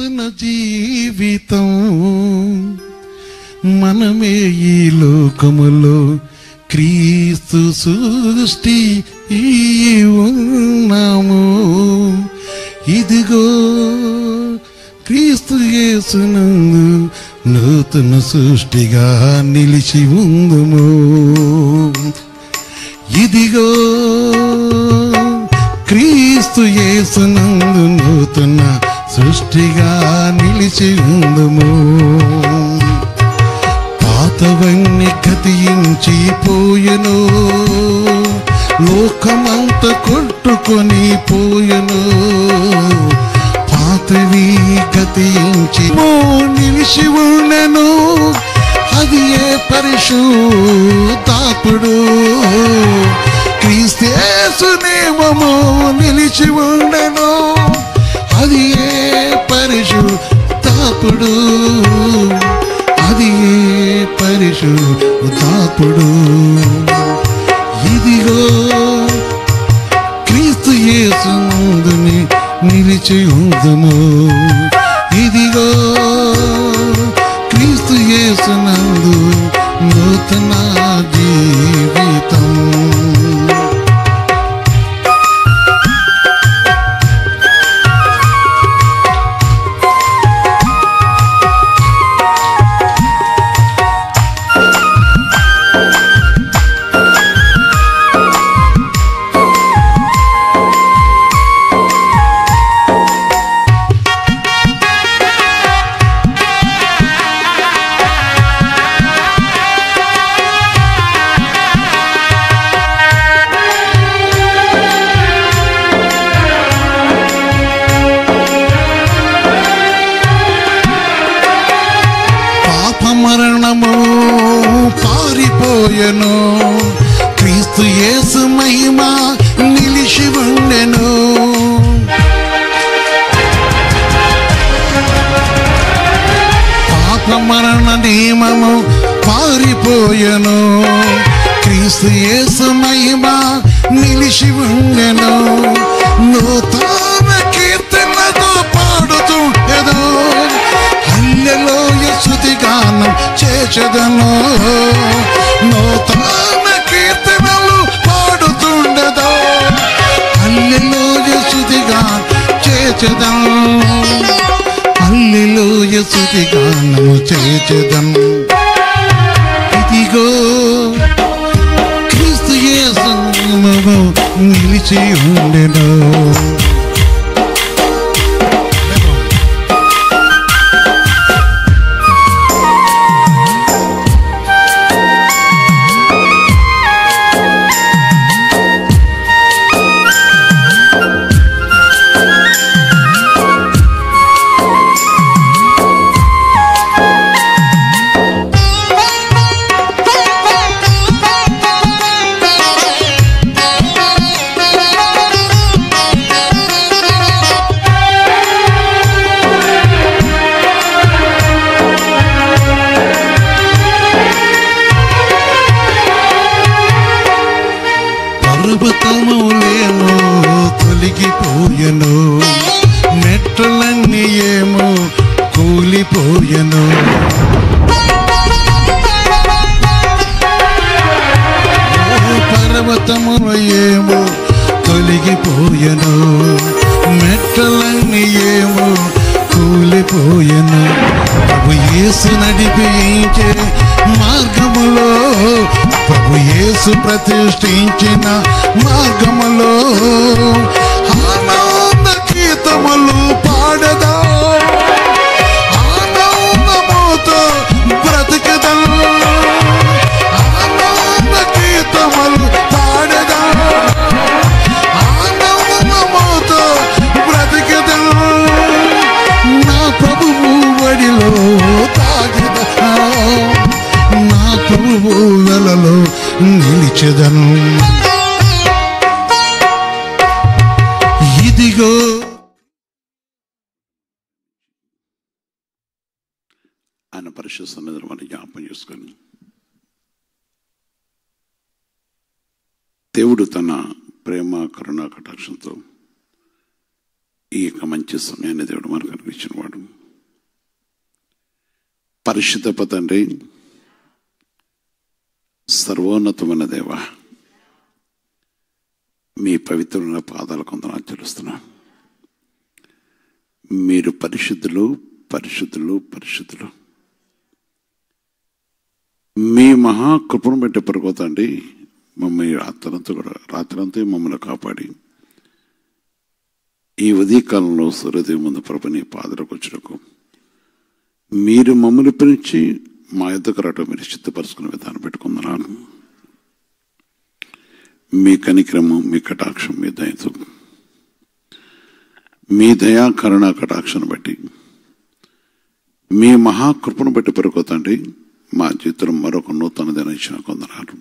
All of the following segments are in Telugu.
నూతన జీవితం మనమే ఈ లోకములో క్రీస్తు సృష్టి ఉన్నాము. ఇదిగో క్రీస్తు యేసునందు నూతన సృష్టిగా నిలిచి ఉందుము. ఇదిగో క్రీస్తు యేసునందు నూతన సృష్టిగా నిలిచి ఉందుము. పాతవన్నీ గతించి పోయెను, లోకమంత కొట్టుకొని పోయెను. పాతవి గతించి నిలిచి ఉండెను, అది ఏ పరిశుద్ధాత్ముడు. క్రీస్తు యేసు నామము నిలిచి ఉండెను, అది ఏ పరిశుద్ధాత్ముడు, అది ఏ పరిశుద్ధాత్ముడు. ఇదిగో క్రీస్తు యేసు నందు నిలిచి ఉందుము. ఇదిగో క్రీస్తు యేసు నందు నూతన జీవితం. మరణము పారిపోయెను, క్రీస్తు యేసు మహిమ నిలిచి ఉండెను. పాప మరణ నియమము పారిపోయెను, క్రీస్తు యేసు మహిమ నిలిచి ఉండెను. నూతన కీర్తనతో పాడుతుండెను, హల్లెలూయా స్తుతిగానం చేచెదను. నూతన కీర్తనలు పాడుతుండెను, హల్లెలూయా స్తుతిగానం చేచెదను. హల్లెలూయా స్తుతిగానము చేచెదను. ఇదిగో క్రీస్తు యేసు నామము నిలిచి ఉండెను. పర్వతములేమో తొలగిపోయెను, మెట్లన్నీ ఏమో కూలిపోయెను. పర్వతములు ఏమో తొలగిపోయెను, మెట్లన్నీ ఏమో కూలిపోయెను. ప్రభు యేసు నడిపించే మార్గములో, ప్రభు యేసు ప్రతిష్ఠించిన మార్గములో ఆనంద గీతములు పాడదా, ఆనందముతో బ్రతికదం. ఆనంద గీతములు పాడదా, ఆనందముతో బ్రతికదం. నా ప్రభువు వడిలో తాగిదా, నా ప్రభువు వెలలో నిలిచెదను. ఇదిగో ఆయన పరిశుద్ధ సన్నిధిని మనం జ్ఞాపకం చేసుకొని, దేవుడు తన ప్రేమ కరుణ కటాక్షంతో ఈ యొక్క మంచి సమయాన్ని దేవుడు మనకు అనుగ్రహించిన వాడు. పరిశుద్ధ తండ్రి, సర్వోన్నతమైన దేవ, మీ పవిత్రమైన పాదాలకు వందనాలు చెల్లిస్తున్నాను. మీరు పరిశుద్ధులు, పరిశుద్ధులు, పరిశుద్ధులు. మీ మహాకృపను బట్టి పరుకోతండి మమ్మల్ని రాత్రంతా మమ్మల్ని కాపాడి ఈ ఉదయకాలంలో సూర్యోదయం ముందు ప్రభు నీ పాదలకు వచ్చినకు మీరు మమ్మల్ని పిలిచి మా యొద్దకు రావటం మీరు సిద్ధపరుచుకునే విధానం పెట్టుకుంటున్నాను. మీ కనికరము, మీ కటాక్షం, మీ దయతో, మీ దయా కరుణ కటాక్షను బట్టి, మీ మహాకృపను బట్టి పరుకోతండి మా జీవితంలో మరొక నూతన దినం ఇచ్చిన కొందనాలు.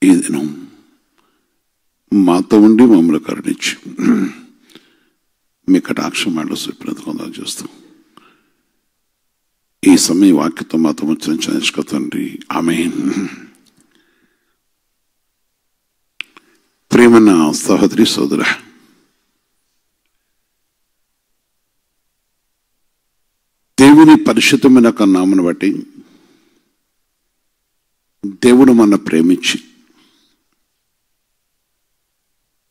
ఈ దినం మాతో ఉండి మమ్మల్ని కరుణించి మీ కటాక్షం మాటలు చూపినందుకు కొందరు చేస్తూ ఈ సమయం వాక్యతో మాతో ముచ్చరించిన తండ్రి, ఆమేన్. ప్రియమైన సహోదరి సోదర, దేవుని పరిశుద్ధమైన నామను బట్టి దేవుడు మన ప్రేమించి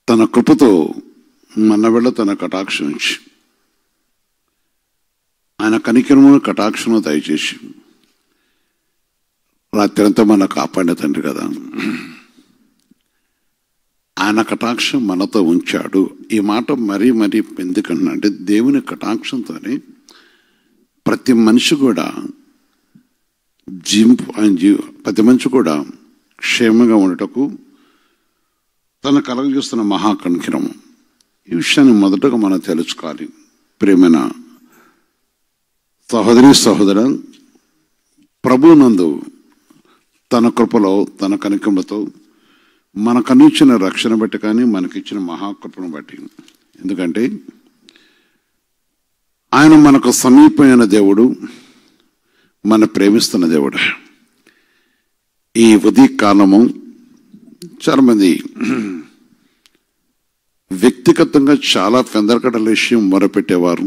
తన కృపతో మన వెళ్ళ తన కటాక్షించి ఆయన కనికరమును కటాక్షను దయచేసి రాత్రంతా మన కాపాడిన తండ్రి కదా, ఆయన కటాక్షం మనతో ఉంచాడు. ఈ మాట మరీ మరీ ఎందుకంటే దేవుని కటాక్షంతోనే ప్రతి మనిషి కూడా ప్రతి మనిషి కూడా క్షేమంగా ఉండటకు తన కలగజేస్తున్న మహాకనికరము. ఈ విషయాన్ని మొదటగా మనం తెలుసుకోవాలి. ప్రియమైన సహోదరి సహోదర, ప్రభువునందు తన కృపలో తన కనికరముతో మనకనిచ్చిన రక్షణ బట్టి కానీ మనకిచ్చిన మహాకృపను బట్టి, ఎందుకంటే ఆయన మనకు సమీపమైన దేవుడు, మన ప్రేమిస్తున్న దేవుడు. ఈ ఉదయకాలము చాలా మంది వ్యక్తిగతంగా చాలా పెందరకటల విషయం మొరపెట్టేవారు,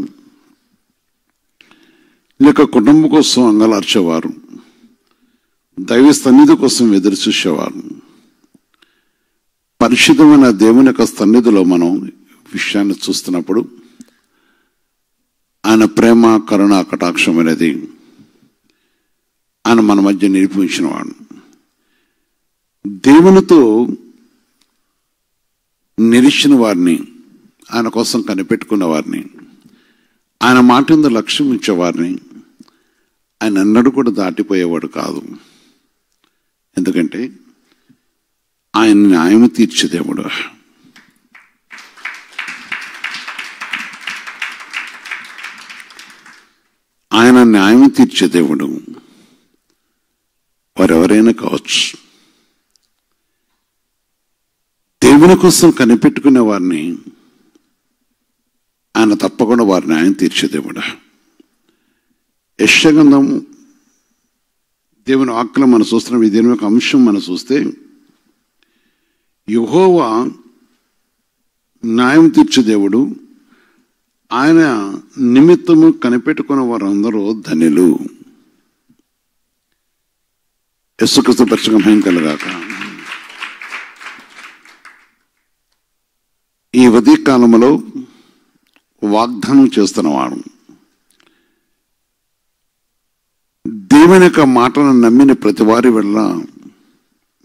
లేక కుటుంబం కోసం అంగలార్చేవారు, దైవ సన్నిధి కోసం ఎదురు చూసేవారు. పరిశుద్ధమైన దేవుని యొక్క సన్నిధిలో మనం విషయాన్ని చూస్తున్నప్పుడు ఆయన ప్రేమ, కరుణ, కటాక్షం అనేది ఆయన మన మధ్య నిరూపించిన వాడు. దేవునితో నిలిచిన వారిని, ఆయన కోసం కనిపెట్టుకున్న వారిని, ఆయన మాట మీద లక్ష్యం ఉంచేవారిని ఆయన అన్నడు కూడా దాటిపోయేవాడు కాదు. ఎందుకంటే ఆయన న్యాయం తీర్చే దేవుడు. ఆయన న్యాయం తీర్చే దేవుడు. వారెవరైనా కావచ్చు. దేవుని కోసం కనిపెట్టుకునే వారిని ఆయన తప్పకుండా వారి న్యాయం తీర్చే దేవుడు. యెషయా గ్రంథం దేవుని వాక్యం మనం చూస్తున్న దీని యొక్క అంశం మనం చూస్తే, యెహోవా న్యాయం తీర్చే దేవుడు, ఆయన నిమిత్తము కనిపెట్టుకున్న వారందరూ ధన్యులు. యేసుక్రీస్తు రక్షణ మహిమ కలుగాక. ఈ ఉదయకాలంలో వాగ్దానం చేస్తున్నవాడు, దేవుని యొక్క మాటలను నమ్మిన ప్రతి వారి వల్ల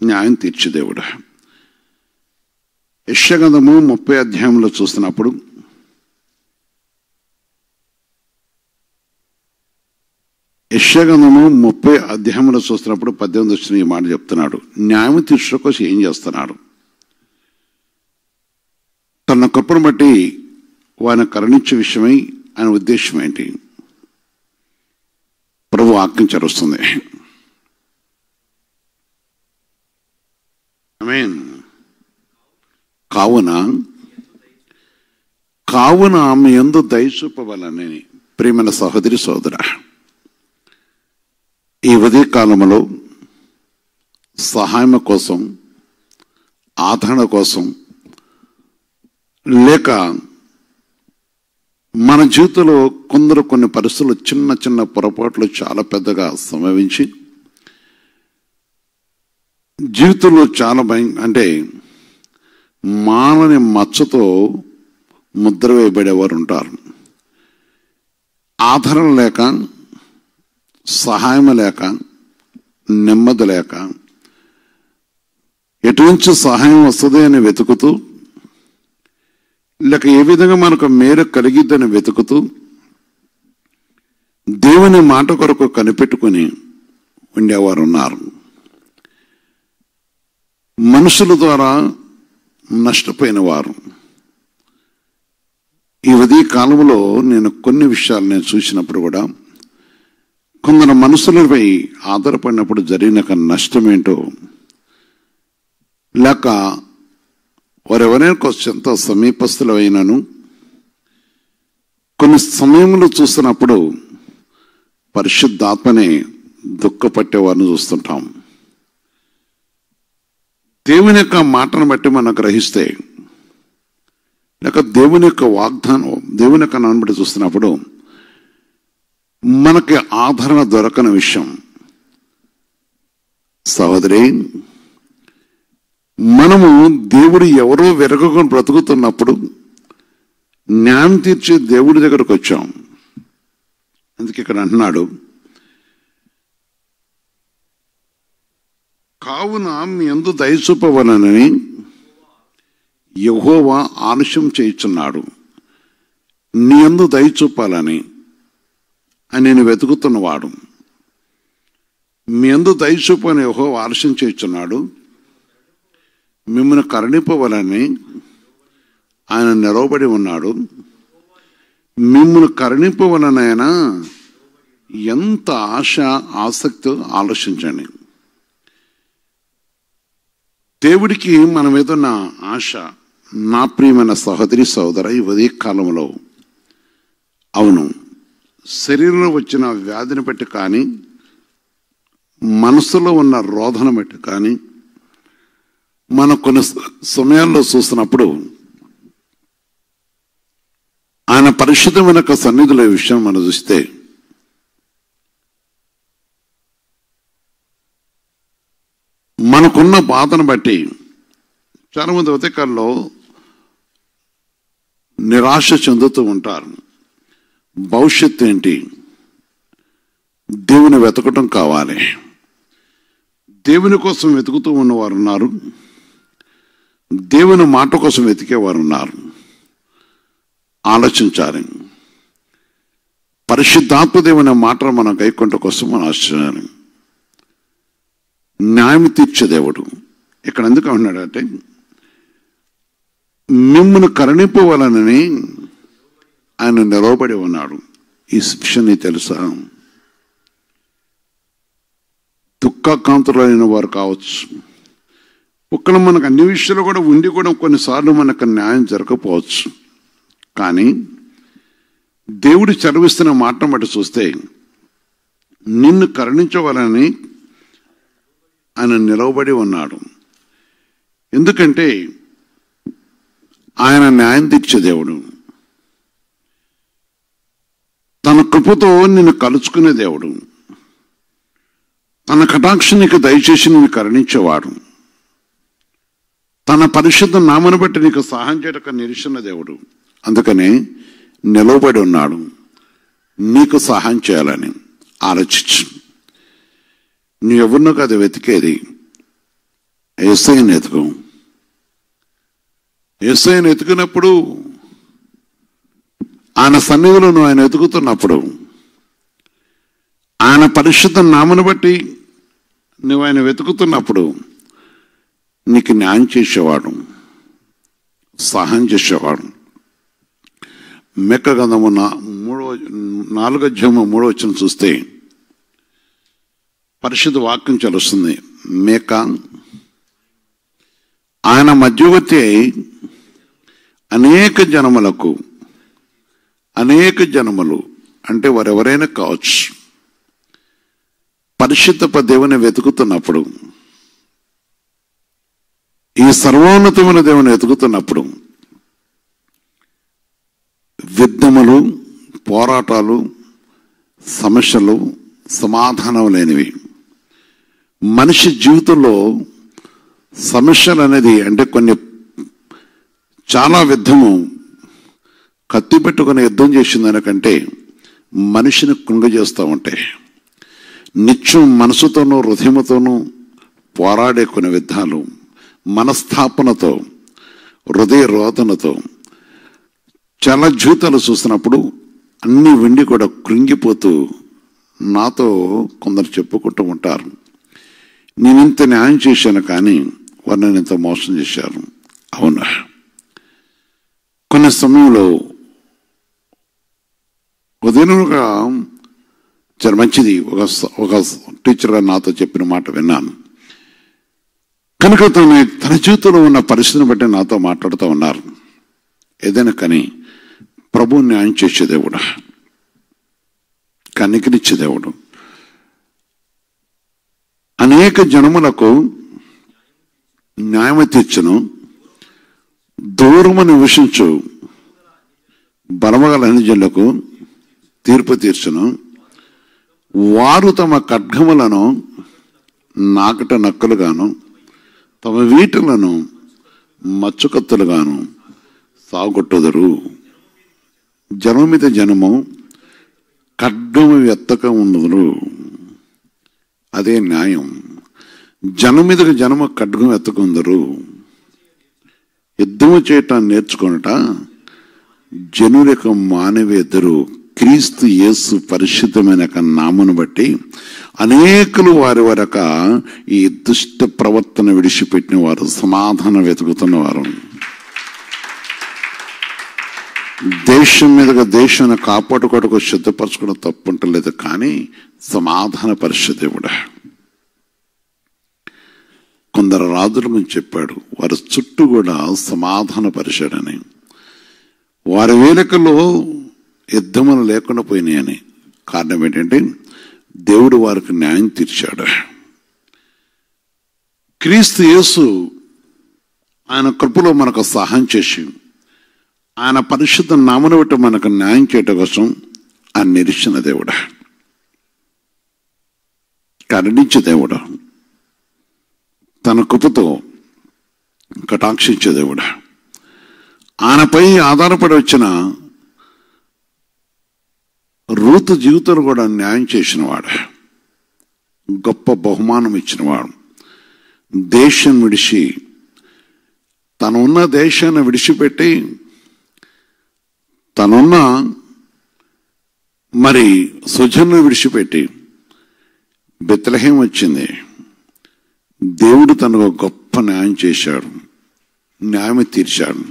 న్యాయం తీర్చే దేవుడు. యెషయా గ్రంథము 30 అధ్యాయంలో చూస్తున్నప్పుడు యెషయా గ్రంథము 30 అధ్యాయంలో చూస్తున్నప్పుడు 18 వచ్చిన ఈ మాట చెప్తున్నాడు. న్యాయం తీర్చడం కోసం ఏం చేస్తున్నాడు? తన కృపను బట్టి వారిని కరుణించే విషయమై ఆయన ఉద్దేశం ఏంటి? ప్రభు ఆజ్ఞించరుస్తుంది. ఆమేన్. కావున ఆమె యందు దయ చూపవలెనని. ప్రియమైన సహోదరి సోదర, ఈ ఉదయకాలంలో సహాయం కోసం, ఆదరణ కోసం, లేక మన జీవితంలో కొందరు కొన్ని పరిస్థితులు చిన్న చిన్న పొరపాట్లు చాలా పెద్దగా సంభవించి జీవితంలో చాలా అంటే మానని మచ్చతో ముద్ర వేయబడేవారు ఉంటారు. ఆదరణ లేక, సహాయం లేక, నెమ్మది లేక, ఎటువంటి సహాయం వస్తుంది అని వెతుకుతూ, లేక ఏ విధంగా మనకు మేలు కలిగిద్దని వెతుకుతూ దేవుని మాట కొరకు కనిపెట్టుకుని ఉండేవారు ఉన్నారు. మనుషుల ద్వారా నష్టపోయిన వారు. ఈ ఉదయ కాలంలో నేను కొన్ని విషయాలు నేను చూసినప్పుడు కూడా కొందరు మనుషులపై ఆధారపడినప్పుడు జరిగిన నష్టం ఏంటో, లేక వారెవరైనా కొంత సమీపస్తులు అయినను కొన్ని సమయంలో చూస్తున్నప్పుడు పరిశుద్ధాత్మని దుఃఖపట్టేవారిని చూస్తుంటాం. దేవుని యొక్క మాటను బట్టి మనం గ్రహిస్తే, లేక దేవుని యొక్క వాగ్దానం, దేవుని యొక్క నాన్న బట్టి చూస్తున్నప్పుడు మనకి ఆదరణ దొరకని విషయం. సహోదరి, మనము దేవుడు ఎవరో వెరగకొని బ్రతుకుతున్నప్పుడు న్యాయం తీర్చే దేవుడి దగ్గరకు వచ్చాం. అందుకే ఇక్కడ అంటున్నాడు, కావున మీ యందు దయ చూపవలనని యెహోవా ఆలస్యం చేయుచున్నాడు. నీ యందు దయ చూపాలని నేను వెతుకుతున్నవాడు. మీ యందు దయ చూపని యెహోవా ఆలస్యం చేయుచున్నాడు. మిమ్మల్ని కరుణింపవలని ఆయన నిలవబడి ఉన్నాడు. మిమ్మల్ని కరుణింపవలనైనా ఎంత ఆశ, ఆసక్తి ఆలోచించండి. దేవుడికి మన మీద ఉన్న ఆశ, నా ప్రియమైన సహోదరి సోదర, ఈ ఉదయ కాలంలో అవును, శరీరంలో వచ్చిన వ్యాధిని బట్టి కానీ, మనసులో ఉన్న రోధన బట్టి కానీ, మనం కొన్ని సమయాల్లో చూస్తున్నప్పుడు ఆయన పరిశుద్ధమైన సన్నిధిలో ఈ విషయం మనం చూస్తే మనకున్న బాధను బట్టి చాలా మంది ఉదయకాల్లో నిరాశ చెందుతూ ఉంటారు. భవిష్యత్తు ఏంటి? దేవుని వెతకటం కావాలి. దేవుని కోసం వెతుకుతూ ఉన్నవారు ఉన్నారు, దేవుని మాట కోసం వెతికేవారు ఉన్నారు. ఆలోచించాలి. పరిశుద్ధాత్మ దేవుని మాట మనం గైకొంట కోసం మనం ఆశించాలి. న్యాయం తీర్చే దేవుడు ఇక్కడ ఎందుకు అంటున్నాడంటే, మిమ్మల్ని కరుణింపవలనని ఆయన నిలవబడి ఉన్నాడు. ఈ విషయం నీకు తెలుసా? దుఃఖకాంతులైన వారు కావచ్చు, ఒక్కడ మనకు అన్ని విషయాలు కూడా ఉండి కూడా కొన్నిసార్లు మనకు న్యాయం జరగకపోవచ్చు. కానీ దేవుడు చదివిస్తున్న మాటను బట్టి చూస్తే నిన్ను కరుణించవాలని ఆయన నిలవబడి ఉన్నాడు. ఎందుకంటే ఆయన న్యాయం తీర్చే దేవుడు. తన కృపతో నిన్ను కలుసుకునే దేవుడు. తన కటాక్షానికి దయచేసి నిన్ను కరుణించేవాడు. తన పరిశుద్ధ నామను బట్టి నీకు సహాయం చేయటకు నిరీక్షణ దేవుడు. అందుకనే నిలవబడి ఉన్నాడు, నీకు సహాయం చేయాలని. ఆలోచించు. నువ్వెవరినో కాదు వెతికేది, యేసయ్యను వెతుకు. యేసయ్యను వెతికినప్పుడు, ఆయన సన్నిధిలో నువ్వు ఆయన వెతుకుతున్నప్పుడు, ఆయన పరిశుద్ధ నామను బట్టి నువ్వు ఆయన వెతుకుతున్నప్పుడు నీకు న్యాయం చేసేవాడు, సహాయం చేసేవాడు. మెక్క గ్రంథము 4:3 చూస్తే పరిశుద్ధ వాక్యం చలుస్తుంది. మేక ఆయన మధ్యవర్తి అయి అనేక జనములు అంటే వారెవరైనా కావచ్చు, పరిశుద్ధ దేవుని వెతుకుతున్నప్పుడు, ఈ సర్వోన్నతమైన దేవుని వెతుకుతున్నప్పుడు యుద్ధములు, పోరాటాలు, సమస్యలు సమాధానం లేనివి. మనిషి జీవితంలో సమస్యలు అనేది అంటే కొన్ని చాలా యుద్ధము కత్తి పెట్టుకుని యుద్ధం చేసిన దానికంటే మనిషిని కృంగజేస్తూ ఉంటాయి. నిత్యం మనసుతోనూ హృదయముతోనూ పోరాడే కొన్ని యుద్ధాలు మనస్థాపనతో, హృదయ రోదనతో చాలా జీవితాలు చూసినప్పుడు అన్ని వెండి కూడా కృంగిపోతూ నాతో కొందరు చెప్పుకుంటూ ఉంటారు, నేను ఇంత న్యాయం చేశాను కానీ వారు నన్ను ఇంత మోసం చేశారు. అవునా, కొన్ని సమయంలో ఉదయముగా చాలా మంచిది ఒక టీచర్ నాతో చెప్పిన మాట విన్నాను. కనుక తన జీవితంలో ఉన్న పరిస్థితిని బట్టి నాతో మాట్లాడుతూ ఉన్నారు. ఏదైనా కానీ ప్రభు న్యాయం చేసే దేవుడు, కనికరించే దేవుడు. అనేక జనములకు న్యాయం తీర్చును, దూరము నివసించు బలమగల అన్ని జనులకు తీర్పు తీర్చును. వారు తమ ఖడ్గములను నాకట నక్కలుగాను తమ వీటులను మచ్చుకత్తులుగాను సాగొట్టుదురు. జనము మీద జనము ఖడ్గము ఎత్తక ఉండదురు. అదే న్యాయం. జనం మీదకి జనము ఖడ్గం ఎత్తకుందరు. యుద్ధము చేయటాన్ని నేర్చుకొనట జనుల యొక్క మానవ ఇద్దరు క్రీస్తు యేసు పరిశుద్ధమైన నామను బట్టి అనేకులు వారి వరక ఈ దుష్ట ప్రవర్తన విడిచిపెట్టిన వారు, సమాధానం వెతుకుతున్నవారు. దేశం మీదుగా దేశాన్ని కాపాడుకోవడానికి సిద్ధపరచుకోవడం తప్పుంటలేదు, కానీ సమాధాన పరిశుద్ధుడా. కొందరు రాజుల గురించి చెప్పాడు, వారి చుట్టూ కూడా సమాధాన పరిచాడని. వారి వేలికలో యుద్ధములు లేకుండా పోయినాయని. కారణం ఏంటంటే దేవుడు వారికి న్యాయం తీర్చాడు. క్రీస్తు యేసు ఆయన కృపలో మనకు సహాయం చేసి ఆయన పరిశుద్ధ నామమును బట్టి మనకు న్యాయం చేయటం కోసం ఆయన నిరీక్షణ దేవుడు, కరుణించే దేవుడు, తన కృపతో కటాక్షించే దేవుడు. ఆయనపై ఆధారపడి వచ్చిన రూతు జీవితంలో కూడా న్యాయం చేసినవాడు, గొప్ప బహుమానం ఇచ్చినవాడు. దేశం విడిచి తనున్న దేశాన్ని విడిచిపెట్టి తనున్న మరి సుజన్ను విడిచిపెట్టి బెత్లెహేం వచ్చింది. దేవుడు తనకు గొప్ప న్యాయం చేశాడు, న్యాయం తీర్చాడు.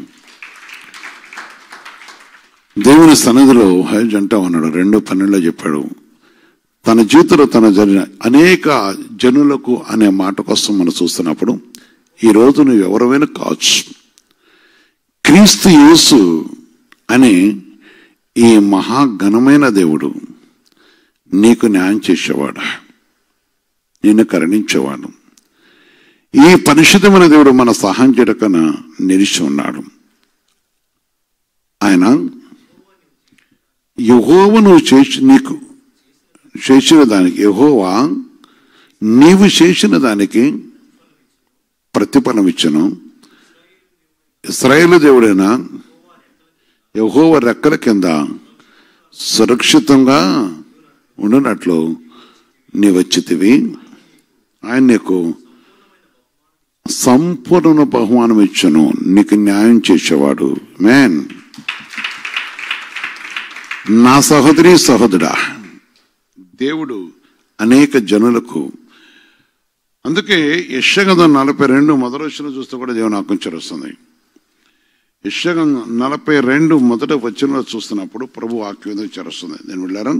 దేవుని సన్నిధిలో హైజ్ అంటా ఉన్నాడు, 2:12 చెప్పాడు, తన జీవితంలో తన జరిగిన అనేక జనులకు అనే మాట కోసం మనం చూస్తున్నప్పుడు ఈరోజు నువ్వు ఎవరైనా కావచ్చు, క్రీస్తు యేసు అని ఈ మహాఘనమైన దేవుడు నీకు న్యాయం చేసేవాడు, నిన్ను కరుణించేవాడు. ఈ పరిశుద్ధమైన దేవుడు మన సహాయం చేయకన్నా నిలిచి ఉన్నాడు. ఆయన యెహోవా నువ్వు నీకు చేసిన దానికి, యెహోవా నీవు చేసిన దానికి ప్రతిఫలం ఇచ్చను. ఇశ్రాయేలు దేవుడైన యెహోవా రెక్కల కింద సురక్షితంగా ఉండినట్లు నీ వచ్చితివి. ఆయన నీకు సంపూర్ణ బహుమానం ఇచ్చను, నీకు న్యాయం చేసేవాడు. మేన్ నా సహోదరి సహోదరా, దేవుడు అనేక జనులకు, అందుకే యెషయా 42 మొదటి వచనం చూస్తే కూడా దేవుని ఆకుంచరు వస్తుంది. యెషయా 42 మొదటి వచనంలో చూస్తున్నప్పుడు ప్రభు వాక్యం చేరుస్తుంది. నేను వెళ్ళాను,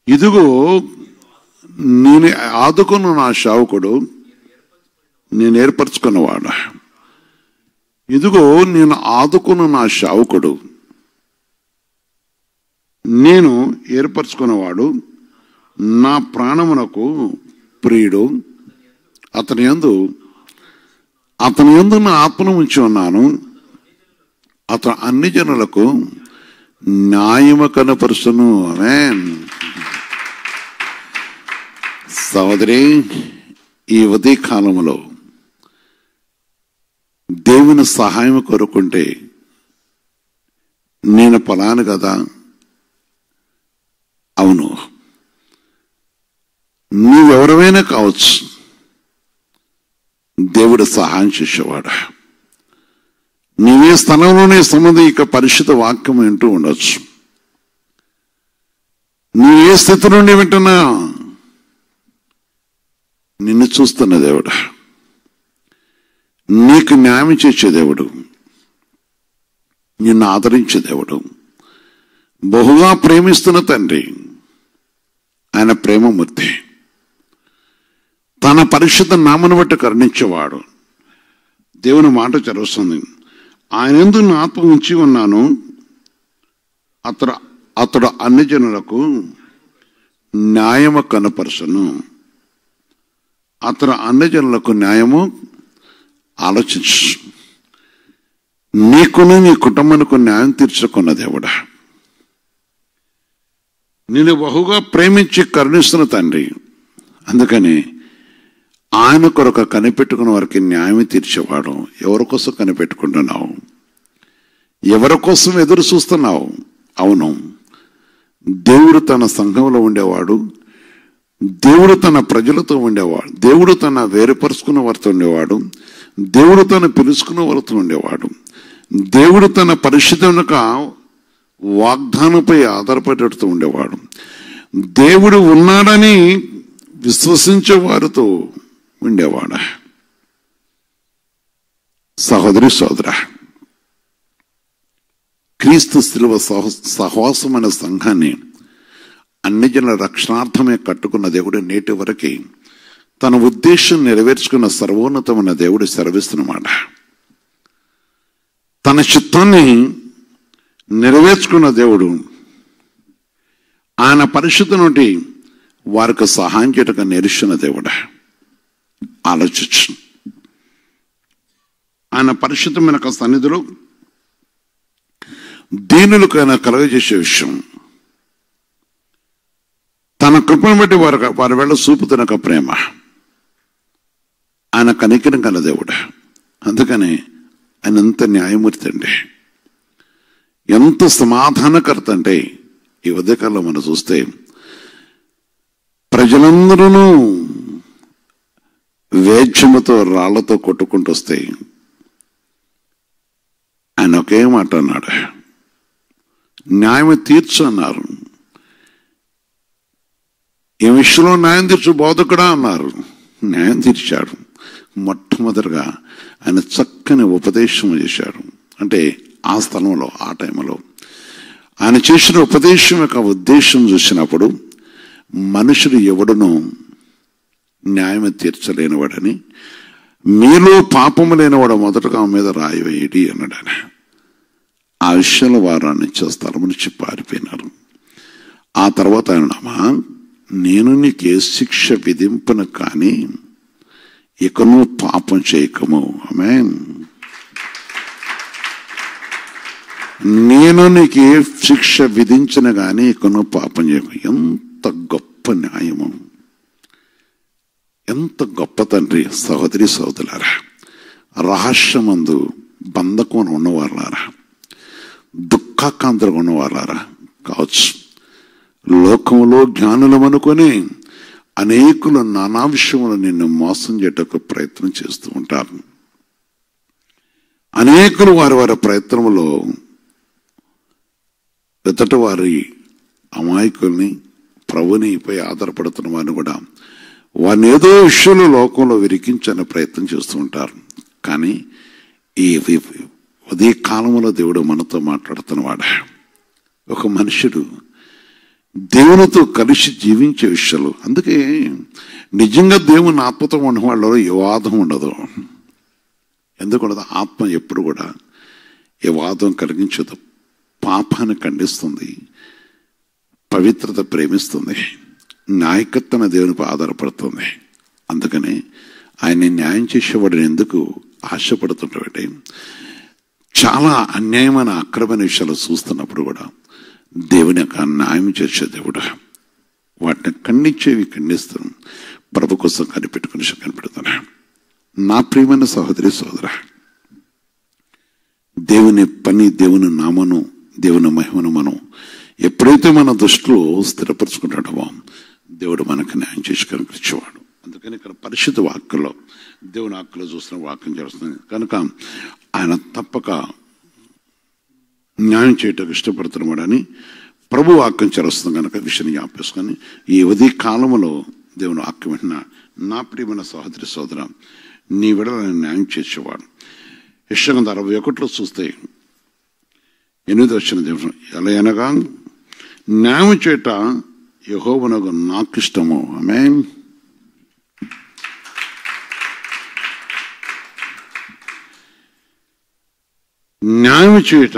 ఇదిగో నేను ఆదుకున్న నా సేవకుడు, నేను ఏర్పరచుకున్నవాడు. ఇదిగో నేను ఆదుకున్న నా సేవకుడు, నేను ఏర్పరచుకున్నవాడు, నా ప్రాణమునకు ప్రియుడు, అతని యందు నా ఆత్మను ఉంచి ఉన్నాను. అతను అన్ని జనులకు న్యాయము కనపరుచును. ఆమేన్. సహోదరి, ఈ ఉదయ కాలంలో దేవుని సహాయం కోరుకుంటే, నేను పలాను కదా, అవును, నీవెవరైనా కావచ్చు, దేవుడు సహాయం చేసేవాడు. నీవే స్థలంలోనే సంబంధిక పరిశుద్ధ వాక్యం వింటూ ఉండొచ్చు. నీవే స్థితి నుండి వింటున్నా, నిన్ను చూస్తున్న దేవుడు, నీకు న్యాయం చేసే దేవుడు, నిన్ను ఆదరించే దేవుడు, బహుగా ప్రేమిస్తున్న తండ్రి. ఆయన ప్రేమమూర్తి, తన పరిశుద్ధ నామను బట్టి కరుణించేవాడు. దేవుని మాట చదువుతుంది, ఆయన యందు నా ఆత్మ ఉంచి ఉన్నాను, అతడు అన్ని జనులకు న్యాయము కనపరచును. అతడు అన్ని జనులకు న్యాయము ఆలోచించు. నీకును నీ కుటుంబానికి న్యాయం తీర్చుకున్న దేవుడా, నేను బహుగా ప్రేమించి కరుణిస్తున్న తండ్రి. అందుకని ఆయన కొరకు కనిపెట్టుకున్న వారికి న్యాయం తీర్చేవాడు. ఎవరి కోసం కనిపెట్టుకుంటున్నావు? ఎవరి కోసం ఎదురు చూస్తున్నావు? అవును, దేవుడు తన సంఘంలో ఉండేవాడు, దేవుడు తన ప్రజలతో ఉండేవాడు, దేవుడు తన వేరుపరుచుకున్న వారితో ఉండేవాడు, దేవుడు తను పిలుచుకున్న వారితో ఉండేవాడు, దేవుడు తన పరిశుద్ధ వాగ్దానంపై ఆధారపడుతూ ఉండేవాడు, దేవుడు ఉన్నాడని విశ్వసించే వారితో ఉండేవాడు. సహోదరి సోదర, క్రీస్తు శిలువ సహవాసమైన సంఘాన్ని అన్ని జనుల రక్షణార్థమే కట్టుకున్న దేవుడు నేటి వరకు తన ఉద్దేశం నెరవేర్చుకున్న సర్వోన్నతమైన దేవుడు సెలవిస్తున్నమాట. తన చిత్తాన్ని నెరవేర్చుకున్న దేవుడు, ఆయన పరిశుద్ధ నుండి వారికి సహాయం చేయటం నేర్చున్న దేవుడు. ఆలోచించు, ఆయన పరిశుద్ధమైన సన్నిధిలో దీనులకు ఆయన కలుగజేసే విషయం, తన కృపను బట్టి వారి వేళ చూపుతున్న ప్రేమ, ఆయన కనికరం కల దేవుడు. అందుకని ఆయన ఎంత న్యాయమూర్తి అండి, ఎంత సమాధానకర్త అంటే, ఈ ఉదయకాలంలో మనం చూస్తే ప్రజలందరూ వేద్యముతో రాళ్లతో కొట్టుకుంటూ వస్తే ఆయన ఒకే మాట అన్నాడు, న్యాయం తీర్చు అన్నారు. ఈ విషయంలో న్యాయం తీర్చు బోధకుడా అన్నారు. న్యాయం తీర్చాడు. మొట్టమొదటిగా ఆయన చక్కని ఉపదేశం చేశాడు. అంటే ఆ స్థలంలో, ఆ టైంలో ఆయన చేసిన ఉపదేశం యొక్క ఉద్దేశం చూసినప్పుడు, మనుషుడు ఎవడునూ న్యాయం తీర్చలేనివాడని, మీలో పాపము లేనివాడు మొదటగా మీద రాయి వేయడి అన్నాడు. ఆ విషయంలో వారు నుంచి స్థలం నుంచి పారిపోయినారు. ఆ తర్వాత ఆయన, నేను నీకు ఏ శిక్ష విధింపను, కానీ ఇక నువ్వు పాపం చేయకము. ఆమేన్. నేను నీకు ఏ శిక్ష విధించిన కానీ ఇక నువ్వు పాపం చేయకు. ఎంత గొప్ప న్యాయము, ఎంత గొప్ప తండ్రి. సహోదరి సహోదరులారా, రహస్యమందు బంధకం ఉన్నవారులారా, దుఃఖాకాంతలు ఉన్నవారులారా కావచ్చు, లోకంలో జ్ఞానులం అనుకొని అనేకులు నానా విషయంలో నిన్ను మోసం చేయటకు ప్రయత్నం చేస్తూ ఉంటారు. అనేకులు వారి వారి ప్రయత్నంలో ఎదుటి వారి అమాయకుల్ని, ప్రభునిపై ఆధారపడుతున్న వారిని కూడా వారిని ఏదో విషయంలో లోకంలో విరికించని ప్రయత్నం చేస్తూ ఉంటారు. కానీ ఈ ఉదయ కాలంలో దేవుడు మనతో మాట్లాడుతున్నవాడు. ఒక మనుషుడు దేవునితో కలిసి జీవించే విషయాలు. అందుకే నిజంగా దేవుని ఆత్మతో ఉన్న వాళ్ళలో వివాదం ఉండదు. ఎందుకుండదు? ఆత్మ ఎప్పుడు కూడా వివాదం కలిగించదు. పాపాన్ని ఖండిస్తుంది, పవిత్రత ప్రేమిస్తుంది, నాయకత్వం దేవునిపై ఆధారపడుతుంది. అందుకని ఆయన్ని న్యాయం చేసేవాడిని ఎందుకు ఆశపడుతుంటామంటే, చాలా అన్యాయమైన అక్రమైన విషయాలు చూస్తున్నప్పుడు కూడా దేవుని యొక్క న్యాయం చేసే దేవుడు. వాటిని ఖండించేవి ఖండిస్తాను, ప్రభు కోసం కనిపెట్టుకుని కనిపెడతాను. నా ప్రియమైన సహోదరి సోదర, దేవుని పని, దేవుని నామను, దేవుని మహిమను మనం ఎప్పుడైతే మన దృష్టిలో స్థిరపరచుకుంటాడో దేవుడు మనకు న్యాయం చేసి కనిపించేవాడు. అందుకని ఇక్కడ పరిశుద్ధ వాక్యంలో, దేవుని వాక్యంలో చూస్తున్న వాక్యం చేస్తుంది కనుక ఆయన తప్పక న్యాయం చేయటం ఇష్టపడుతున్నాడని ప్రభు వాక్యం చేస్తుంది కనుక విషయాన్ని జ్ఞాపేసుకొని ఈ ఉదయ కాలంలో దేవుని వాక్యం వింటున్న నా ప్రియమైన సహోదరి సోదర, నీ విడల న్యాయం చేసేవాడు. యెషయా 61 చూస్తే 8వ వచనం దేవుడు ఎలా అనగా, న్యాయం చేయట యెహోవానకు నాకు ఇష్టము. ఆమేన్. న్యాయం చేయట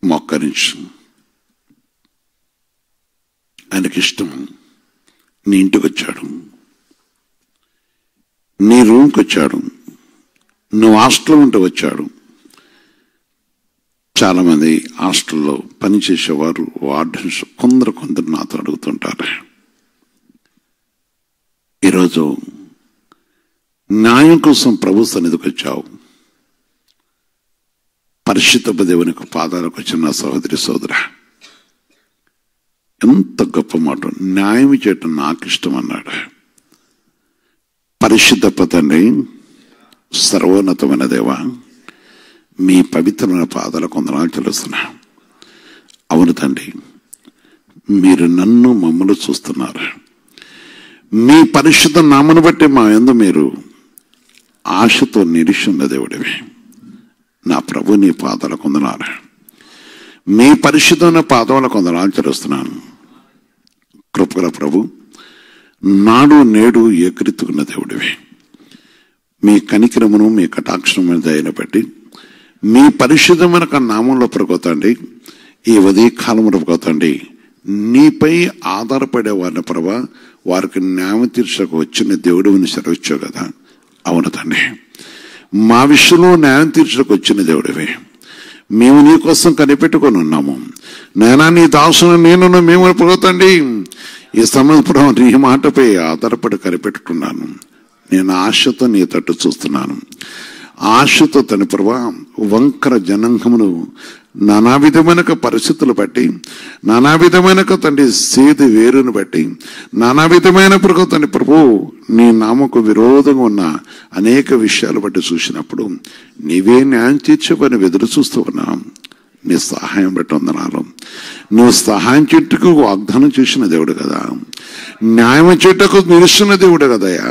మోకరించు, ఆయనకి ఇష్టము. నీ ఇంటికి వచ్చాడు, నీ రూమ్కి వచ్చాడు, నువ్వు హాస్టల్లో ఉంటే వచ్చాడు. చాలామంది హాస్టల్లో పనిచేసేవారు, వార్డెన్స్ కొందరు నాతో అడుగుతుంటారు, ఈరోజు న్యాయం కోసం ప్రభు సన్నిధికి వచ్చావు, పరిశుద్ధ దేవునికి పాదాలకు వచ్చిన నా సహోదరి సోదర, ఎంత గొప్ప మాట. న్యాయం చేయటం నాకు ఇష్టం అన్నాడు. పరిశుద్ధ తండ్రి, సర్వోన్నతమైన దేవా, మీ పవిత్రమైన పాదాలకు వందనాలు చెల్లిస్తున్నా. అవును తండ్రి, మీరు నన్ను మమ్మల్ని చూస్తున్నారు. మీ పరిశుద్ధ నామను బట్టి మా యందు మీరు ఆశతో నిరీక్షణ దేవుడివి. నా ప్రభు, నీ పాదాలకు వందనాలు. మీ పరిశుద్ధమైన పాదాలకు వందనాలు చెల్లిస్తున్నాను. కృపగల ప్రభు, నాడు నేడు ఏకరీతికున్న దేవుడివి. మీ కనికరమును, మీ కటాక్షరమైన దయను బట్టి మీ పరిశుద్ధమైన నామంలో ప్రకోతండి, ఈ ఉదయ కాలంలో ప్రకోతండి, నీపై ఆధారపడే వారిని ప్రభా వారికి న్యాయం తీర్చకు వచ్చిన దేవుడు అని సెలవిచ్చావు కదా. అవును తండ్రి, మా విషయంలో న్యాయం తీర్చకు వచ్చిన దేవుడివి. మేము నీ కోసం కనిపెట్టుకొని ఉన్నాము. నేనా నీ దాసును నేను మేము ప్రకోతండి, ఈ సమయంలో నీ మాటపై ఆధారపడి కనిపెట్టుకున్నాను. నేను ఆశతో నీ తట్టు చూస్తున్నాను. ఆశతో తన ప్రభా వంకర జనాంగమును నానా విధమైన పరిస్థితులు బట్టి, నానా విధమైన తండ్రి సేది వేరును బట్టి, నానా విధమైన తండ్రి ప్రభు నీ నామకు విరోధంగా ఉన్న అనేక విషయాలు బట్టి చూసినప్పుడు నీవే న్యాయం తీర్చబని ఎదురు చూస్తూ ఉన్నాం. నీ సహాయం బట్టి వందనాలు. నువ్వు సహాయం చెట్టుకు వాగ్దానం చేసిన దేవుడు కదా, న్యాయం చెట్టుకు నిలుస్తున్న దేవుడు కదయ్యా,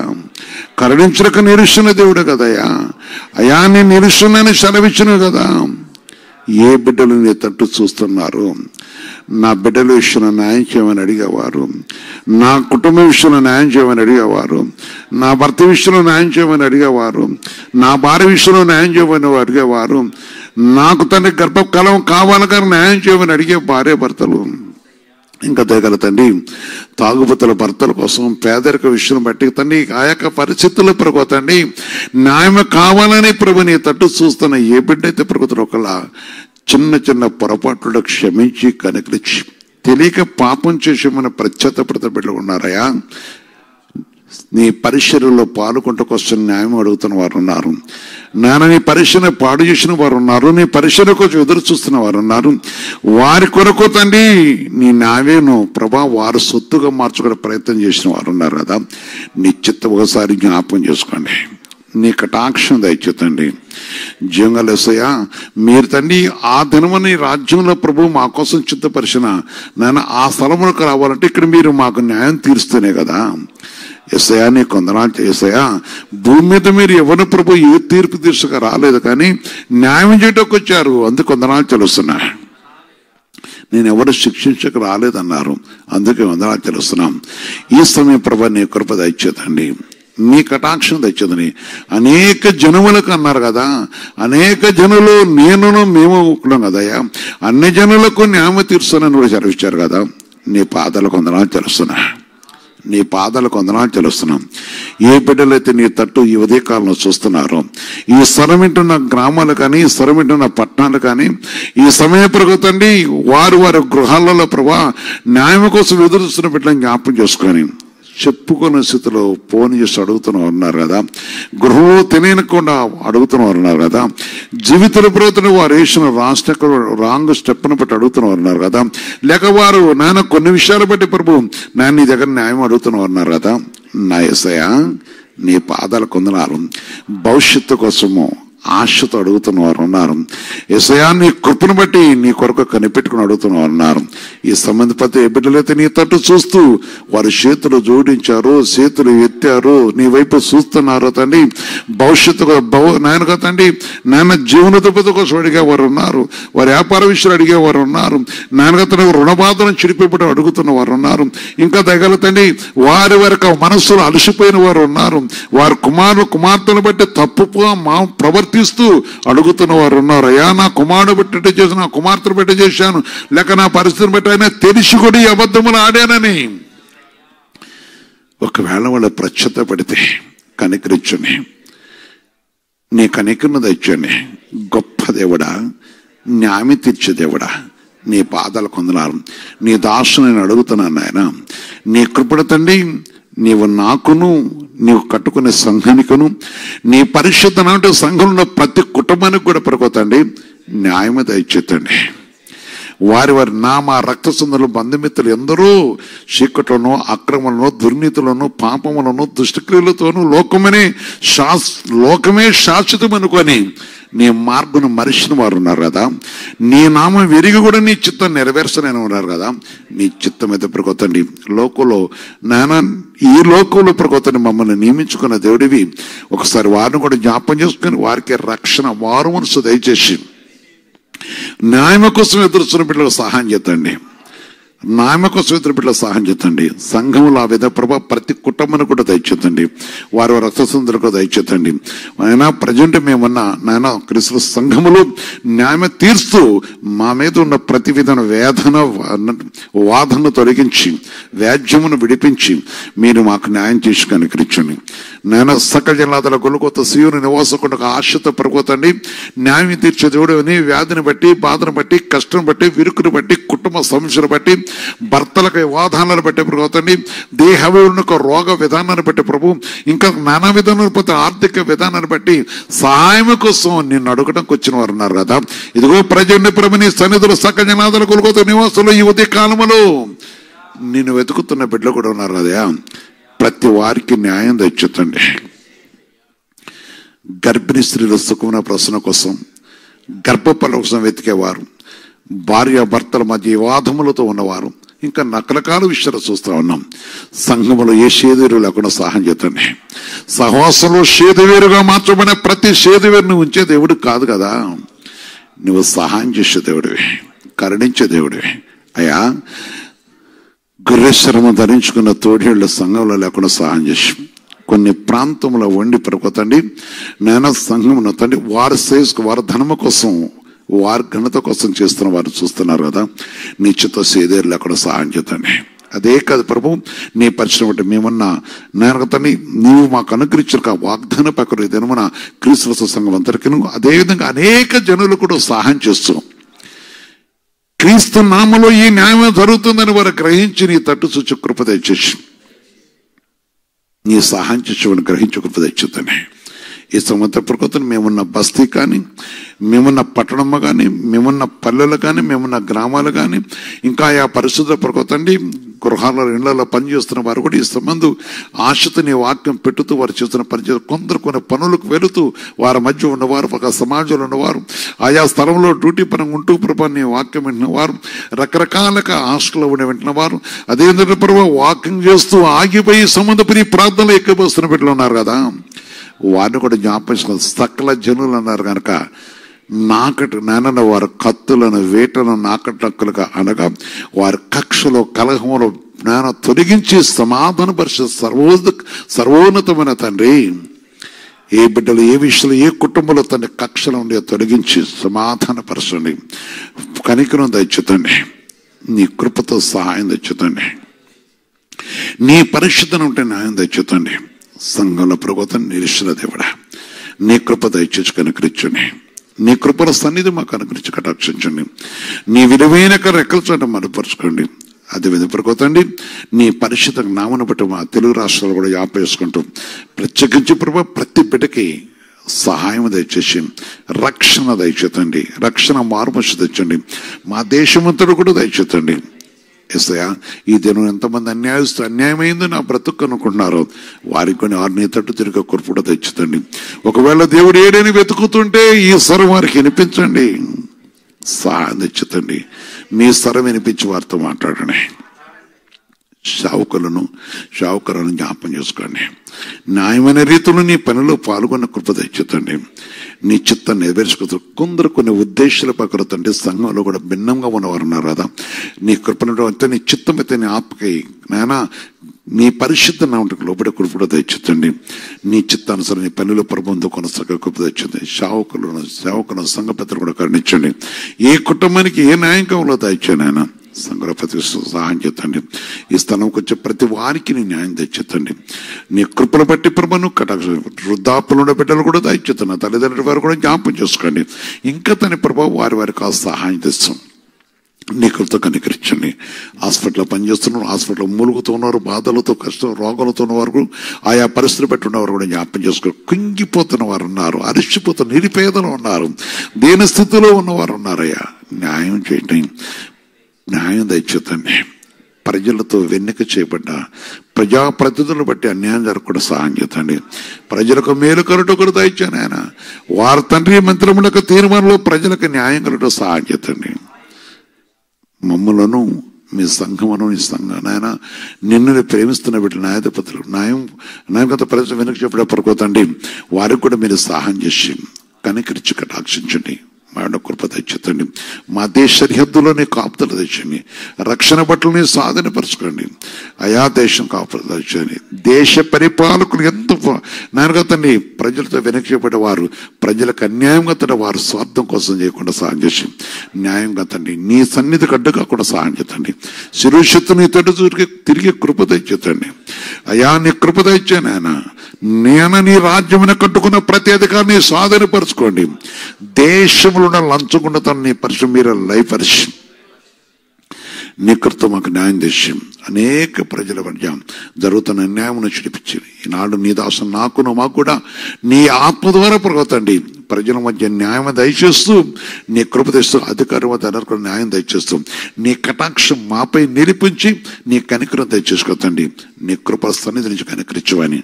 కరుణించడానికి నిలుస్తున్న దేవుడు కదయ్యా. అయా నీ నిలుస్తున్నానని సెలవిచ్చిన కదా. ఏ బిడ్డలు నీ తట్టు చూస్తున్నారు? నా బిడ్డల విషయంలో న్యాయం చేయమని అడిగేవారు, నా కుటుంబ విషయంలో న్యాయం చేయమని అడిగేవారు, నా భర్త విషయంలో న్యాయం చేయమని అడిగేవారు, నా భార్య విషయంలో న్యాయం చేయమని అడిగేవారు, నాకు తండ్రి గర్భకాలం కావాలని న్యాయం చేయమని అడిగే భార్య భర్తలు, ఇంకా దగ్గర తండ్రి తాగుబోతుల భర్తల కోసం పేదరిక విషయం బట్టి తండ్రి ఆ యొక్క పరిస్థితుల్లో ప్రభుత్వండి న్యాయం కావాలని ప్రభు నీ తట్టు చూస్తున్న ఏ బిడ్డైతే ప్రభుత్వం ఒకలా చిన్న చిన్న పొరపాట్లు క్షమించి కనుకరించి తెలియక పాపం చేసి మన ప్రత్యేకపడత బిడ్డలు ఉన్నారయా. నీ పరిచర్యలో పాల్గొంటకొచ్చిన న్యాయం అడుగుతున్న వారు ఉన్నారు. నాన్న నీ పరిచర్య పాడు చేసిన వారు ఉన్నారు. నీ పరిచర్య కోసం ఎదురు చూస్తున్న వారు ఉన్నారు. వారి కొరకు తండ్రి నీ న్యాయను ప్రభా వారు సొత్తుగా మార్చుకునే ప్రయత్నం చేసిన వారు ఉన్నారు కదా. నీ చిత్తం ఒకసారి జ్ఞాపకం చేసుకోండి. నీ కటాక్షం దయచేతండి. జీవంగలేసయ్యా మీరు తండ్రి ఆ దినమని రాజ్యంలో ప్రభు మా కోసం చిత్తపరిచిన నాన్న ఆ స్థలములకు రావాలంటే ఇక్కడ మీరు మాకు న్యాయం తీరుస్తూనే కదా. ఎస్ఐయా నీ కొందనాలు ఎస్ఐయా భూమి మీద మీరు ఎవరు ప్రభు ఏ తీర్పు తీర్చక రాలేదు కానీ న్యాయం చేయటకు వచ్చారు. అందుకు కొందనాలు తెలుస్తున్నా. నేను ఎవరు శిక్షించక రాలేదన్నారు. అందుకే వందనాలు తెలుస్తున్నాం. ఈ సమయం ప్రభు నీ కృప దయచేతండి. నీ కటాక్షం తెచ్చదని అనేక జనములకు అన్నారు కదా. అనేక జనులు నేను మేము ఉన్నాం కదయ్యా. అన్ని జనులకు న్యాయం తీర్చునని కూడా చదివించారు కదా. నీ పాదాలకు వందనాలు తెలుస్తున్నా. నీ పాదాలకు వందనాలు చెల్లిస్తున్నాం. ఏ బిడ్డలైతే నీ తట్టు ఈ ఉదయకాలంలో చూస్తున్నారో, ఈ స్వరం వింటున్న గ్రామాలు కానీ, ఈ స్వరం వింటున్న పట్టణాలు కానీ, ఈ సమయ ప్రగతండి వారు వారి గృహాలలో ప్రభా న్యాయం కోసం ఎదురు చూస్తున్న బిడ్డలను జ్ఞాపకం చేసుకొని చెప్పుకున్న స్థితిలో ఫోన్ చేసి అడుగుతున్నారు అన్నారు కదా, గృహంలో తినేయకుండా అడుగుతున్నారు అన్నారు కదా, జీవితాల ప్రవర్తన వారు వేసిన రాంగ్ స్టెప్ను బట్టి అడుగుతున్నారు అన్నారు కదా, లేక వారు నాయన కొన్ని విషయాలు బట్టి ప్రభు నేను నీ దగ్గర న్యాయం అడుగుతున్నారు అన్నారు కదా. నా యేసయ్య నీ పాదాలకు వందనాలు. భవిష్యత్తు కోసము ఆశతో అడుగుతున్న వారు ఉన్నారు. యేసయ్యా నీ కృపను బట్టి నీ కొరకు కనిపెట్టుకుని అడుగుతున్న వారు ఉన్నారు. ఈ సంబంధపతి బిడ్డలైతే నీ తట్టు చూస్తూ వారి చేతులు జోడించారు, చేతులు ఎత్తారు, నీ వైపు చూస్తున్నారు తండ్రి. భవిష్యత్తు నాయన కదా తండ్రి, నాయన జీవనోపాధి కోసం అడిగేవారు ఉన్నారు, వారి వ్యాపార విషయాలు అడిగేవారు ఉన్నారు, నాయనగత రుణబాధను చిడిపెట్టి అడుగుతున్న వారు ఉన్నారు. ఇంకా దగ్గర తండ్రి వారి వరకు మనస్సులో అలసిపోయిన వారు ఉన్నారు. వారి కుమార్తెను బట్టి తప్పుగా ప్రవర్తిస్తూ అడుగుతున్న వారు ఉన్నారు. అయ్యా నా కుమారుడు బట్టి చేశాను, నా కుమార్తెను బట్టి చేశాను, లేక నా పరిస్థితిని బట్టి అయినా తెలిసి కూడా ఈ అబద్ధములు ఆడానని ఒకవేళ వాళ్ళు ప్రత్యత పడితే కనికరించని, నీ కనికరను తెచ్చని గొప్ప దేవుడా, న్యాయం తీర్చే దేవుడా, నీ పాదాలకు వందనాలు. నీ దాసుని నేను అడుగుతున్నాను నాయన, నీ కృపణ తండ్రి నీవు నాకును నీవు కట్టుకునే సంఘానికును నీ పరిశుద్ధ నాటి సంఘంలో ప్రతి కుటుంబానికి కూడా పడుకోతండి న్యాయమే దయచేతండి. వారి వారి నామ రక్త సందులు బంధుమిత్రులు ఎందరో చీకట్లను, అక్రమలను, దుర్నీతులను, పాపములను, దుష్టక్రియలతోనూ లోకమే శాశ్వతం అనుకొని నీ మార్గును మరిచిన వారు ఉన్నారు కదా, నీ నామం విరిగి కూడా నీ చిత్తం నెరవేర్చలేని ఉన్నారు కదా. నీ చిత్తం మీద ప్రకొత్తండి. లోకంలో నాయన ఈ లోకంలో ప్రకొత్తండి మమ్మల్ని నియమించుకున్న దేవుడివి. ఒకసారి వారిని కూడా జ్ఞాపం చేసుకుని వారికి రక్షణ వారు మనసు దయచేసి న్యాయం కోసం ఎదురుస్తున్న బిడ్డలకు సహాయం చేద్దండి. న్యాయం కోసం ఎదురు బిడ్డలకు సహాయం చేద్దండి. సంఘంలో ఆ విధ ప్రభా ప్రతి కుటుంబాన్ని కూడా దయచేద్దండి. వారి రక్తసందులకు దయచేద్దండి. ఆయన ప్రజెంట్ మేమన్నా నాయన క్రీస్తు సంఘములు న్యాయం తీర్స్తూ మా మీద ఉన్న ప్రతి విధమైన వాదనను తొలగించి వ్యాజ్యమును విడిపించి మీరు మాకు న్యాయం చేసి కనికరించండి. నేను సకల జనాదల గొలుకొత్త సీయుని నివాసకుండా ఆశతో పడుకోతండి. న్యాయం తీర్చే దేవుడు అని వ్యాధిని బట్టి, బాధను బట్టి, కష్టం బట్టి, విరుకుని బట్టి, కుటుంబ సమస్యలు బట్టి, భర్తలకు వివాదాలను బట్టి ప్రభుత్వండి, దేహకు రోగ విధానాన్ని బట్టి ప్రభు, ఇంకా నానా విధానాలు పోతే ఆర్థిక విధానాన్ని బట్టి సహాయం కోసం నిన్ను అడగడానికి వచ్చిన వారు ఉన్నారు కదా. ఇదిగో ప్రజెంట్ ప్రభుని సన్నిధులు సకల జనాదల గొలుకొత్త నివాసులు ఈ ఉదయ కాలములో నిన్ను వెతుకుతున్న బిడ్డలు కూడా ఉన్నారు కదా. ప్రతి వారికి న్యాయం తెచ్చుతండి. గర్భిణీ స్త్రీల సుఖమైన ప్రసన్న కోసం, గర్భఫలం కోసం వెతికేవారు, భార్య భర్తల మధ్య వివాదములతో ఉన్నవారు, ఇంకా రకరకాల విషయాలు చూస్తూ ఉన్నాం. సంఘములో ఏ షేదువేరు లేకుండా సహాయం చేతండి. సహవాసంలో షేదువేరుగా మార్చబడిన ప్రతి షేదువేరుని ఉంచే దేవుడు కాదు కదా. నువ్వు సహాయం చేసే దేవుడివి, కరుణించే దేవుడివి. అయ్యా గుర్రెశ్వరమ ధరించుకున్న తోడేళ్ల సంఘంలో లేకుండా సహాయం చేసి కొన్ని ప్రాంతంలో వండి పరుకోతండి నేను సంఘమున తండ్రి వారి సేసుకు వారి ధనము కోసం వారి ఘనత కోసం చేస్తున్న వారు చూస్తున్నారు కదా. నీ చిత్త సేదేరు లేకుండా సహాయం చేతండి. అదే కాదు ప్రభు, నీ పరిశ్రమ బట్టి మేమన్నా నేను తండ్రి నీవు మాకు అనుగ్రహించిన వాగ్దాన ప్రకారం దినమున క్రీస్తు సంఘం అందరికీ అదేవిధంగా అనేక జనులు కూడా సహాయం చేస్తూ క్రీస్తు నామలో ఈ న్యాయం జరుగుతుందని వారు గ్రహించి నీ తట్టు చూచి కృప దయచేసి నీ సహాయం చేసేవాడిని గ్రహించి కృప దయచేద్దని. ఈ సంవత్సర ప్రకృతిని మేమున్న బస్తీ కానీ, మేమున్న పట్టణమ్మ కానీ, మేమున్న పల్లెలు కానీ, మేమున్న గ్రామాలు కానీ, ఇంకా ఆ పరిశుద్ధ ప్రకృతండి గృహాలలో ఇళ్లలో పనిచేస్తున్న వారు కూడా ఈ సంబంధం ఆశతో నీ వాక్యం పెట్టుతూ వారు చేస్తున్న పనిచేస్తూ కొందరు కొన్ని పనులకు వెళుతూ వారి మధ్య ఉన్నవారు, ఒక సమాజంలో ఉన్నవారు, ఆయా స్థలంలో డ్యూటీ పరంగా ఉంటూ ప్రభా నీ వాక్యం వింటున్న వారు, రకరకాలుగా హాస్టల్లో ఉండి వింటున్న వారు, అదేంటంటే ప్రభావ వాకింగ్ చేస్తూ ఆగిపోయి సంబంధపడి ప్రార్థనలు ఎక్కిపోస్తున్న బిడ్డలు ఉన్నారు కదా. వారిని కూడా జ్ఞాపకం సకల జనులు అన్నారు కనుక నాన్న వారి కత్తులను వేటలను నాకటక్కులుగా అనగా వారి కక్షలో కలహములో జ్ఞానం తొలగించి సమాధాన పరిష సర్వోన్నతమైన తండ్రి ఏ బిడ్డలు ఏ విషయంలో ఏ కుటుంబంలో తండ్రి కక్షలు ఉండే తొలగించి సమాధాన పరచండి. కనికరం తెచ్చుతండి. నీ కృపతో సహాయం తెచ్చుతండి. నీ పరిశుద్ధన ఉంటే న్యాయం దయచేతండి. సంఘంలో ప్రభుత్వం నిరీక్షణ దేవుడా, నీ కృప దయచేసి కనుకరించండి. నీ కృపల సన్నిధి మాకు అనుకరించి కటాక్షించండి. నీ విలువైన రెక్కల చోట మరుపరుచుకోండి. అదేవిధంగా ప్రభుత్వండి నీ పరిశుద్ధ నామను బట్టి మా తెలుగు రాష్ట్రాలు కూడా యాపేసుకుంటూ ప్రత్యేకించి ప్రభు ప్రతి బిడ్డకి సహాయం దయచేసి రక్షణ దయచేతండి. రక్షణ మార్మర్శ తెచ్చండి. మా దేశమంతడు కూడా దయచేతండి. ఎస్ఐయా, ఈ దినం ఎంతమంది అన్యాయమైందో నా బ్రతుకు అనుకుంటున్నారో వారికి కొన్ని ఆరు తట్టు తిరిగి కృప కూడా తెచ్చుతండి. ఒకవేళ దేవుడు ఏడని వెతుకుతుంటే ఈ స్వరం వారికి వినిపించండి. సహాయం తెచ్చుతండి. మీ స్వరం వినిపించి వారితో మాట్లాడండి. శావుకులను జ్ఞాపం చేసుకోండి. న్యాయమైన రీతిలో నీ పనిలో పాల్గొన్న కృప తెచ్చుతండి. నీ చిత్తాన్ని నెరవేర్చుకుంటూ కొందరు కొన్ని ఉద్దేశాల పక్కన తండ్రి సంఘంలో కూడా భిన్నంగా ఉన్నవారు ఉన్నారు కదా. నీ కృపను అయితే నీ చిత్తం అయితే నీ ఆపకై నాయన నీ పరిశుద్ధ నామకు లోపల కృప తెచ్చుతండి. నీ చిత్తానుసారం నీ పనిలో ప్రబంధం కొనసాగ కృప తెచ్చింది. సేవకులను సంఘ పెద్దలు కూడా కరుణించండి. ఏ కుటుంబానికి ఏ న్యాయం కావాలో దయచేయండి ఆయన. సంఘ ప్రతి సహాయం చేతండి. ఈ స్థలంకి వచ్చే ప్రతి వారికి నీ న్యాయం తెచ్చేతండి. నీ కృపను బట్టి ప్రభను కటాక్ష వృద్ధాపులు ఉన్న బిడ్డలు కూడా దయచేస్తున్నా. తల్లిదండ్రుల వారు కూడా జ్ఞాపం చేసుకోండి. ఇంకా తన ప్రభావం వారికి ఆ సహాయం తెస్తాం. నీ కృపతో కనికరించండి. హాస్పిటల్లో పనిచేస్తున్నారు, హాస్పిటల్లో మూలుగుతూ ఉన్నారు, బాధలతో కష్టం రోగాలతో ఉన్నవారు, ఆయా పరిస్థితులు పెట్టి ఉన్నవారు కూడా జ్ఞాపం చేసుకుని కుంగిపోతున్న వారు ఉన్నారు, అరిచిపోతున్న నిరుపేదలు ఉన్నారు, దేని స్థితిలో ఉన్నవారు ఉన్నారయ్యా. న్యాయం చేయండి. న్యాయం దయచేతండి. ప్రజలతో వెన్నెక చేయబడ్డ ప్రజాప్రతినిధులను బట్టి అన్యాయం జరగకుండా సహాయం చేతండి. ప్రజలకు మేలు కలుట కూడా దయచాను ఆయన. వారి తండ్రి మంత్రములకు తీర్మానంలో ప్రజలకు న్యాయం కలుట సహాయం చేతండి. మమ్మలను మీ సంఘమును నీ సంఘాయన నిన్ను ప్రేమిస్తున్న బిడ్డలు న్యాయాధిపతులు న్యాయగత ప్రజలు వెనక చెప్పేటప్పటికోతండి వారికి కూడా మీరు సహాయం చేసి కనికరించి కటాక్షించండి. మా కృప తెచ్చండి. మా దేశ సరిహద్దులోనే కాపుదలు తెచ్చండి. రక్షణ బట్టలని సాధనపరచుకోండి. అయా దేశం కాపుదలు తెచ్చండి. దేశ పరిపాలకులు ఎంత నాయనగతండి ప్రజలతో వెనక్కిపడే వారు ప్రజలకు అన్యాయంగా తండ్రి వారు స్వార్థం కోసం చేయకుండా సహాయం చేసి న్యాయంగా తండ్రి నీ సన్నిధికి అడ్డు కాకుండా సహాయం చేతండి. శిరుషత్తు నీ తట్టు తిరిగి కృప తెచ్చండి. అయా నీ కృప తెచ్చాను ఆయన. నేను నీ రాజ్యమున కట్టుకున్న ప్రతి అధికారిని సాధనపరచుకోండి. దేశంలో ఉన్న లంచకుండా తన నీ పరిశ్రమ మీరు లైఫ్ పరిశ్రమ నీ కృత మాకు న్యాయం చేసి అనేక ప్రజల మధ్య జరుగుతున్న న్యాయమును చిడిపించి ఈనాడు నీ దాసం నాకును మాకు కూడా నీ ఆత్మ ద్వారా ప్రగతండి. ప్రజల మధ్య న్యాయం దయచేస్తూ నీ కృప తెస్తూ అధికారం వద్ద న్యాయం దయచేస్తూ నీ కటాక్షం మాపై నిలిపించి నీ కనికరం దయచేసుకోతండి. నీ కృప సన్నిధి నుంచి కనికరించవని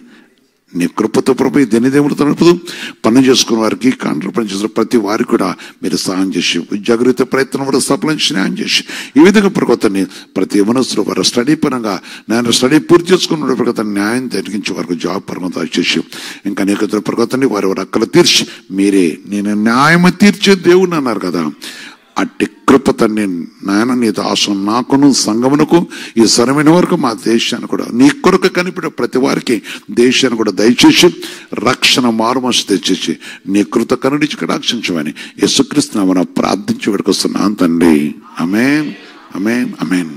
నీ కృపతో ప్రభు దినదేవులతో నడుపుతూ పని చేసుకున్న వారికి కాంట్రా పని చేసిన ప్రతి వారికి కూడా మీరు సహాయం చేసి జాగ్రత్త ప్రయత్నం కూడా సఫలించి న్యాయం చేసి ఈ విధంగా ప్రకొత్తని ప్రతి మనసులో వారు స్టడీ పరంగా నేను స్టడీ పూర్తి చేసుకున్న ప్రకొత్త న్యాయం జరిగించే వారికి జాబ్ పరంగా చేసి ఇంకా అనేక ప్రకొత్తని వారి అక్కలు తీర్చి మీరే నేను న్యాయం తీర్చే దేవుని అన్నారు కదా. అట్టి కృప తండ్రి నాయన నీ దాసం నాకును సంఘమునకు ఈ సరమైన వరకు మా దేశాన్ని కూడా నీ కొరకు కనిపెట్టే ప్రతి వారికి దేశాన్ని కూడా దయచేసి రక్షణ మారుమనసు తెచ్చేసి నీ కృత కరుణించి కటాక్షించమని యేసుక్రీస్తు నామమున ప్రార్థించి వేడుకొస్తున్నాను తండ్రి. ఆమేన్, ఆమేన్, ఆమేన్.